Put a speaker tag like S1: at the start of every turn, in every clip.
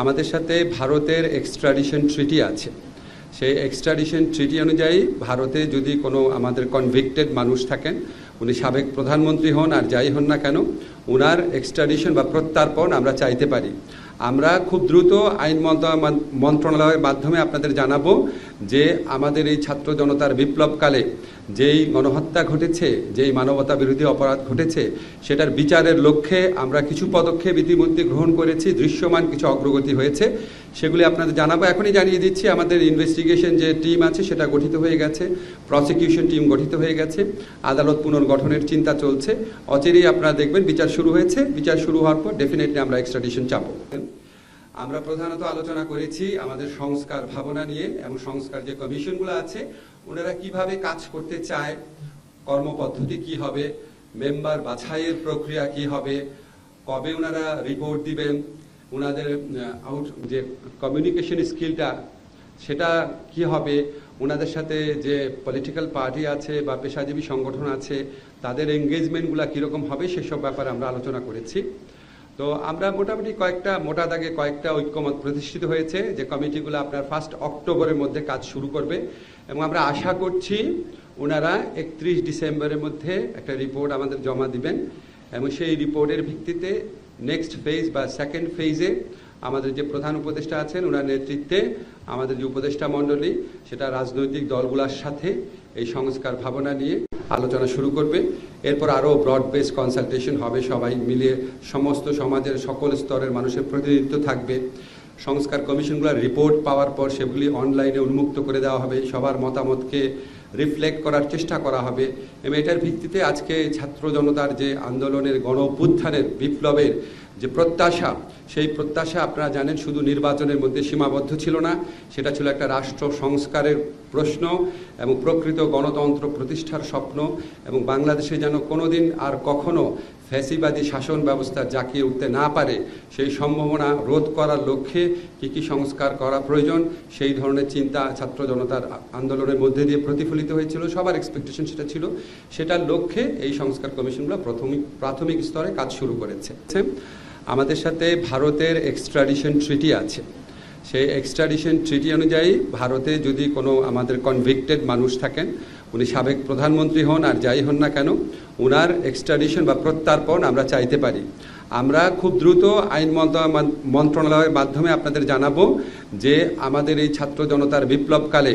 S1: আমাদের সাথে ভারতের এক্সট্রাডিশন ট্রিটি আছে। সেই এক্সট্রাডিশন ট্রিটি অনুযায়ী ভারতে যদি কোনো আমাদের কনভিক্টেড মানুষ থাকেন, উনি সাবেক প্রধানমন্ত্রী হন আর যাই হন না কেন, ওনার এক্সট্রাডিশন বা প্রত্যার্পণ আমরা চাইতে পারি। আমরা খুব দ্রুত আইন মন্ত্রণালয়ের মাধ্যমে আপনাদের জানাবো যে আমাদের এই ছাত্র জনতার বিপ্লবকালে যেই গণহত্যা ঘটেছে, যেই মানবতা বিরোধী অপরাধ ঘটেছে, সেটার বিচারের লক্ষ্যে আমরা কিছু পদক্ষেপ ইতিমধ্যে গ্রহণ করেছি। দৃশ্যমান কিছু অগ্রগতি হয়েছে, সেগুলি আপনাদের জানাবো। এখনই জানিয়ে দিচ্ছি, আমাদের ইনভেস্টিগেশন যে টিম আছে সেটা গঠিত হয়ে গেছে, প্রসিকিউশন টিম গঠিত হয়ে গেছে, আদালত পুনর্গঠনের চিন্তা চলছে। অচিরেই আপনারা দেখবেন বিচার শুরু হয়েছে। বিচার শুরু হওয়ার পর ডেফিনেটলি আমরা এক্সট্রাডিশন চাপব। আমরা প্রধানত আলোচনা করেছি আমাদের সংস্কার ভাবনা নিয়ে এবং সংস্কার যে কমিশনগুলো আছে ওনারা কিভাবে কাজ করতে চায়, কর্মপদ্ধতি কি হবে, মেম্বার বাছাইয়ের প্রক্রিয়া কি হবে, কবে ওনারা রিপোর্ট দিবেন, ওনাদের যে কমিউনিকেশন স্কিলটা সেটা কি হবে, ওনাদের সাথে যে পলিটিক্যাল পার্টি আছে বা পেশাজীবী সংগঠন আছে তাদের এঙ্গেজমেন্টগুলো কীরকম হবে সেসব ব্যাপারে আমরা আলোচনা করেছি। তো আমরা মোটামুটি মোটা দাগে কয়েকটা ঐক্যমত প্রতিষ্ঠিত হয়েছে যে কমিটিগুলো আপনার 1 অক্টোবরের মধ্যে কাজ শুরু করবে এবং আমরা আশা করছি ওনারা 31 ডিসেম্বরের মধ্যে একটা রিপোর্ট আমাদের জমা দিবেন এবং সেই রিপোর্টের ভিত্তিতে নেক্সট ফেজ বা সেকেন্ড ফেজে আমাদের যে প্রধান উপদেষ্টা আছেন ওনার নেতৃত্বে আমাদের যে উপদেষ্টা মণ্ডলী সেটা রাজনৈতিক দলগুলোর সাথে এই সংস্কার ভাবনা নিয়ে আলোচনা শুরু করবে। এরপর আরও ব্রড বেস কনসালটেশন হবে, সবাই মিলিয়ে সমস্ত সমাজের সকল স্তরের মানুষের প্রতিনিধিত্ব থাকবে। সংস্কার কমিশনগুলোর রিপোর্ট পাওয়ার পর সেগুলি অনলাইনে উন্মুক্ত করে দেওয়া হবে, সবার মতামতকে রিফ্লেক্ট করার চেষ্টা করা হবে এবং এটার ভিত্তিতে আজকে ছাত্র জনতার যে আন্দোলনের গণ অভ্যুত্থানের বিপ্লবের যে প্রত্যাশা, সেই প্রত্যাশা আপনারা জানেন শুধু নির্বাচনের মধ্যে সীমাবদ্ধ ছিল না, সেটা ছিল একটা রাষ্ট্র সংস্কারের প্রশ্ন এবং প্রকৃত গণতন্ত্র প্রতিষ্ঠার স্বপ্ন এবং বাংলাদেশে যেন কোনোদিন আর কখনো ফ্যাসিবাদী শাসন ব্যবস্থা জাঁকিয়ে উঠতে না পারে সেই সম্ভাবনা রোধ করার লক্ষ্যে কী কী সংস্কার করা প্রয়োজন সেই ধরনের চিন্তা ছাত্র জনতার আন্দোলনের মধ্যে দিয়ে প্রতিফলিত হয়েছিল। সবার এক্সপেকটেশন সেটা ছিল, সেটার লক্ষ্যে এই সংস্কার কমিশনগুলো প্রাথমিক স্তরে কাজ শুরু করেছে। আমাদের সাথে ভারতের এক্সট্রাডিশন ট্রিটি আছে। সেই এক্সট্রাডিশন ট্রিটি অনুযায়ী ভারতে যদি কোনো আমাদের কনভিক্টেড মানুষ থাকেন, উনি সাবেক প্রধানমন্ত্রী হন আর যাই হন না কেন, ওনার এক্সট্রাডিশন বা প্রত্যার্পণ আমরা চাইতে পারি। আমরা খুব দ্রুত আইন মন্ত্রণালয়ের মাধ্যমে আপনাদের জানাবো যে আমাদের এই ছাত্র জনতার বিপ্লবকালে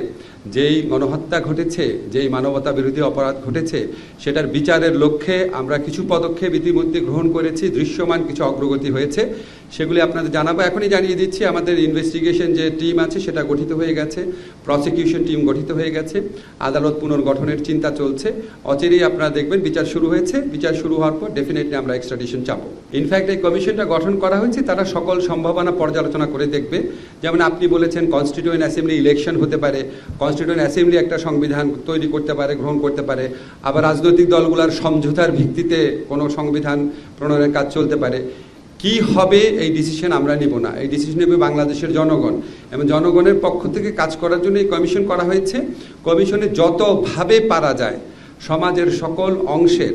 S1: যেই গণহত্যা ঘটেছে, যেই মানবতা বিরোধী অপরাধ ঘটেছে, সেটার বিচারের লক্ষ্যে আমরা কিছু পদক্ষেপ ইতিমধ্যে গ্রহণ করেছি। দৃশ্যমান কিছু অগ্রগতি হয়েছে, সেগুলি আপনাদের জানাবো। এখনই জানিয়ে দিচ্ছি, আমাদের ইনভেস্টিগেশন যে টিম আছে সেটা গঠিত হয়ে গেছে, প্রসিকিউশন টিম গঠিত হয়ে গেছে, আদালত পুনর্গঠনের চিন্তা চলছে। অচিরেই আপনারা দেখবেন বিচার শুরু হয়েছে। বিচার শুরু হওয়ার পর ডেফিনেটলি আমরা এক্সট্রাডিশন চাপব। ইনফ্যাক্ট এই কমিশনটা গঠন করা হয়েছে, তারা সকল সম্ভাবনা পর্যালোচনা করে দেখবে। যেমন আপনি বলেছেন কনস্টিটিউয়েন্ট অ্যাসেম্বলি ইলেকশন হতে পারে, কনস্টিটিউয়েন্ট অ্যাসেম্বলি একটা সংবিধান তৈরি করতে পারে, গ্রহণ করতে পারে, আবার রাজনৈতিক দলগুলোর সমঝোতার ভিত্তিতে কোনো সংবিধান প্রণয়নের কাজ চলতে পারে। কি হবে এই ডিসিশন আমরা নিব না, এই ডিসিশন নেবে বাংলাদেশের জনগণ এবং জনগণের পক্ষ থেকে কাজ করার জন্য এই কমিশন করা হয়েছে। কমিশনে যতভাবে পারা যায় সমাজের সকল অংশের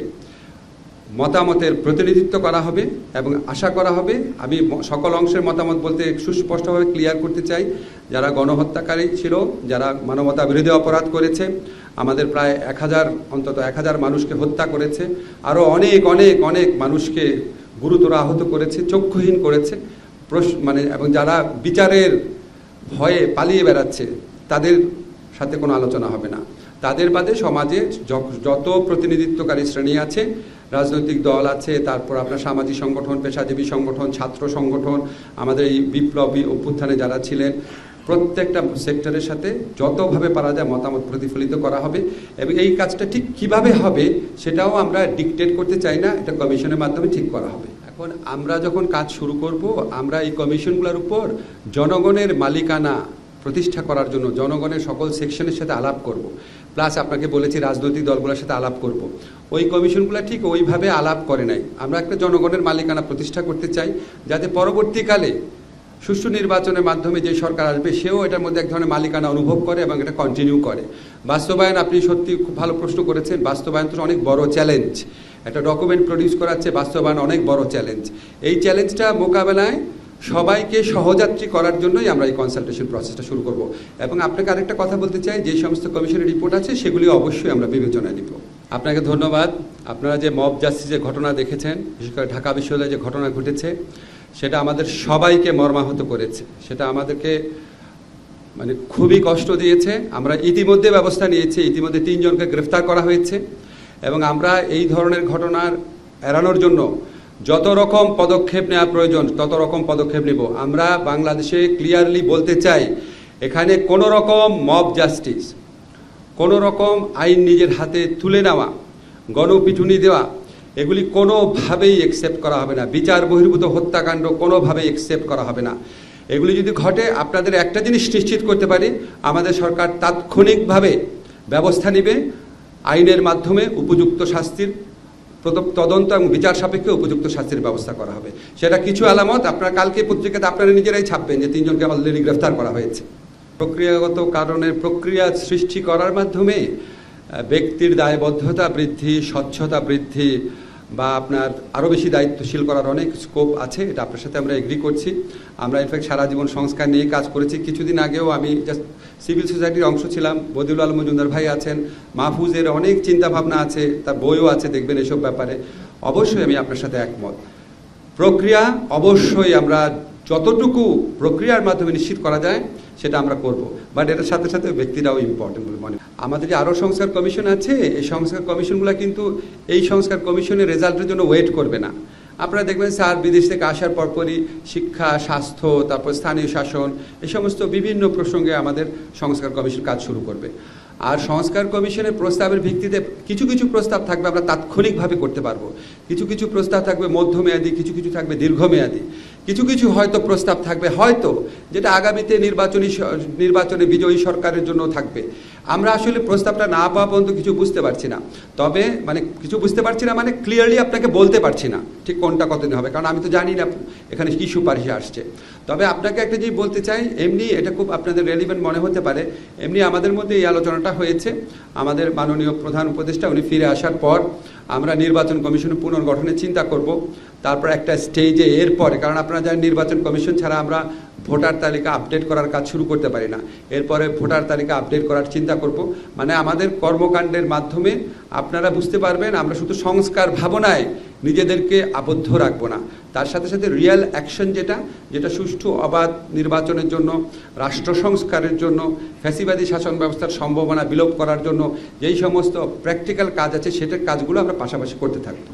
S1: মতামতের প্রতিনিধিত্ব করা হবে এবং আশা করা হবে, আমি সকল অংশের মতামত বলতে সুস্পষ্টভাবে ক্লিয়ার করতে চাই, যারা গণহত্যাকারী ছিল, যারা মানবতা বিরোধী অপরাধ করেছে, আমাদের প্রায় 1000 মানুষকে হত্যা করেছে, আরও অনেক অনেক অনেক মানুষকে গুরুতর আহত করেছে, চক্ষুহীন করেছে এবং যারা বিচারের ভয়ে পালিয়ে বেড়াচ্ছে তাদের সাথে কোনো আলোচনা হবে না। তাদের বাদে সমাজে যত প্রতিনিধিত্বকারী শ্রেণী আছে, রাজনৈতিক দল আছে, তারপর আপনার সামাজিক সংগঠন, পেশাজীবী সংগঠন, ছাত্র সংগঠন, আমাদের এই বিপ্লবী অভ্যুত্থানে যারা ছিলেন, প্রত্যেকটা সেক্টরের সাথে যতভাবে পারা যায় মতামত প্রতিফলিত করা হবে এবং এই কাজটা ঠিক কিভাবে হবে সেটাও আমরা ডিকটেট করতে চাই না, এটা কমিশনের মাধ্যমে ঠিক করা হবে। এখন আমরা যখন কাজ শুরু করব, আমরা এই কমিশনগুলোর উপর জনগণের মালিকানা প্রতিষ্ঠা করার জন্য জনগণের সকল সেকশনের সাথে আলাপ করব, প্লাস আপনাকে বলেছি রাজনৈতিক দলগুলোর সাথে আলাপ করব। ওই কমিশনগুলো ঠিক ওইভাবে আলাপ করে নাই। আমরা একটা জনগণের মালিকানা প্রতিষ্ঠা করতে চাই, যাতে পরবর্তীকালে সুষ্ঠু নির্বাচনের মাধ্যমে যে সরকার আসবে সেও এটার মধ্যে এক ধরনের মালিকানা অনুভব করে এবং এটা কন্টিনিউ করে। বাস্তবায়ন, আপনি সত্যি খুব ভালো প্রশ্ন করেছেন, বাস্তবায়ন তো অনেক বড় চ্যালেঞ্জ। একটা ডকুমেন্ট প্রডিউস করাচ্ছে, বাস্তবায়ন অনেক বড় চ্যালেঞ্জ। এই চ্যালেঞ্জটা মোকাবেলায় সবাইকে সহযাত্রী করার জন্যই আমরা এই কনসালটেশন প্রসেসটা শুরু করব। এবং আপনাকে আরেকটা কথা বলতে চাই, যে সমস্ত কমিশনের রিপোর্ট আছে সেগুলি অবশ্যই আমরা বিবেচনায় নিব। আপনাকে ধন্যবাদ। আপনারা যে মব জাস্টিসের ঘটনা দেখেছেন, বিশেষ করে ঢাকা বিশ্ববিদ্যালয়ে যে ঘটনা ঘটেছে, সেটা আমাদের সবাইকে মর্মাহত করেছে। সেটা আমাদেরকে খুবই কষ্ট দিয়েছে। আমরা ইতিমধ্যে ব্যবস্থা নিয়েছি, ইতিমধ্যে 3 জনকে গ্রেফতার করা হয়েছে এবং আমরা এই ধরনের ঘটনার এড়ানোর জন্য যত রকম পদক্ষেপ নেওয়া প্রয়োজন তত রকম পদক্ষেপ নেব। আমরা বাংলাদেশে ক্লিয়ারলি বলতে চাই, এখানে কোনো রকম মব জাস্টিস, কোনো রকম আইন নিজের হাতে তুলে নেওয়া, গণপিটুনি দেওয়া, এগুলি কোনোভাবেই অ্যাকসেপ্ট করা হবে না। বিচার বহির্ভূত হত্যাকাণ্ড কোনোভাবেই অ্যাকসেপ্ট করা হবে না। এগুলি যদি ঘটে, আপনাদের একটা জিনিস নিশ্চিত করতে পারি, আমাদের সরকার তাৎক্ষণিকভাবে ব্যবস্থা নেবে, আইনের মাধ্যমে উপযুক্ত শাস্তির তদন্ত এবং বিচার সাপেক্ষে উপযুক্ত শাস্তির ব্যবস্থা করা হবে। সেটা কিছু আলামত আপনারা কালকে পত্রিকাতে আপনারা নিজেরাই ছাপবেন যে 3 জনকে অলরেডি গ্রেফতার করা হয়েছে। প্রক্রিয়াগত কারণে প্রক্রিয়া সৃষ্টি করার মাধ্যমে ব্যক্তির দায়বদ্ধতা বৃদ্ধি, স্বচ্ছতা বৃদ্ধি বা আপনার আরও বেশি দায়িত্বশীল করার অনেক স্কোপ আছে। এটা আপনার সাথে আমরা এগ্রি করছি। আমরা ইনফ্যাক্ট সারা জীবন সংস্কার নিয়ে কাজ করেছি। কিছুদিন আগেও আমি জাস্ট সিভিল সোসাইটির অংশ ছিলাম। বদিউল আলম মজুমদার ভাই আছেন, মাহফুজের অনেক চিন্তাভাবনা আছে, তার বইও আছে, দেখবেন এসব ব্যাপারে। অবশ্যই আমি আপনার সাথে একমত। প্রক্রিয়া অবশ্যই আমরা যতটুকু প্রক্রিয়ার মাধ্যমে নিশ্চিত করা যায় সেটা আমরা করব, বাট এটার সাথে সাথে ব্যক্তিরাও ইম্পর্টেন্ট বলে মনে। আমাদের যে আরও সংস্কার কমিশন আছে, এই সংস্কার কমিশনগুলো কিন্তু এই সংস্কার কমিশনের রেজাল্টের জন্য ওয়েট করবে না। আপনারা দেখবেন স্যার বিদেশ থেকে আসার পরপরই শিক্ষা, স্বাস্থ্য, তারপর স্থানীয় শাসন, এই সমস্ত বিভিন্ন প্রসঙ্গে আমাদের সংস্কার কমিশন কাজ শুরু করবে। আর সংস্কার কমিশনের প্রস্তাবের ভিত্তিতে কিছু কিছু প্রস্তাব থাকবে আমরা তাৎক্ষণিকভাবে করতে পারবো, কিছু কিছু প্রস্তাব থাকবে মধ্যমেয়াদী, কিছু কিছু থাকবে দীর্ঘমেয়াদী, কিছু কিছু হয়তো প্রস্তাব থাকবে হয়তো যেটা আগামীতে নির্বাচনে বিজয়ী সরকারের জন্য থাকবে। আমরা আসলে প্রস্তাবটা না পাওয়া পর্যন্ত কিছু বুঝতে পারছি না। তবে কিছু বুঝতে পারছি না ক্লিয়ারলি আপনাকে বলতে পারছি না ঠিক কোনটা কতদিন হবে, কারণ আমি তো জানি না এখানে কী সুপারিশে আসছে। তবে আপনাকে একটা জিনিস বলতে চাই, এমনি এটা খুব আপনাদের রেলিভেন্ট মনে হতে পারে, এমনি আমাদের মধ্যে এই আলোচনাটা হয়েছে। আমাদের মাননীয় প্রধান উপদেষ্টা উনি ফিরে আসার পর আমরা নির্বাচন কমিশনের পুনর্গঠনের চিন্তা করব। তারপর একটা স্টেজে এরপরে, কারণ আপনারা জানেন নির্বাচন কমিশন ছাড়া আমরা ভোটার তালিকা আপডেট করার কাজ শুরু করতে পারি না। এরপরে ভোটার তালিকা আপডেট করার চিন্তা করব। আমাদের কর্মকাণ্ডের মাধ্যমে আপনারা বুঝতে পারবেন আমরা শুধু সংস্কার ভাবনায় নিজেদেরকে আবদ্ধ রাখবো না, তার সাথে সাথে রিয়েল অ্যাকশন যেটা সুষ্ঠু অবাধ নির্বাচনের জন্য, রাষ্ট্র সংস্কারের জন্য, ফ্যাসিবাদী শাসন ব্যবস্থার সম্ভাবনা বিলোপ করার জন্য যেই সমস্ত প্র্যাকটিক্যাল কাজ আছে সেটার কাজগুলো আমরা পাশাপাশি করতে থাকবো।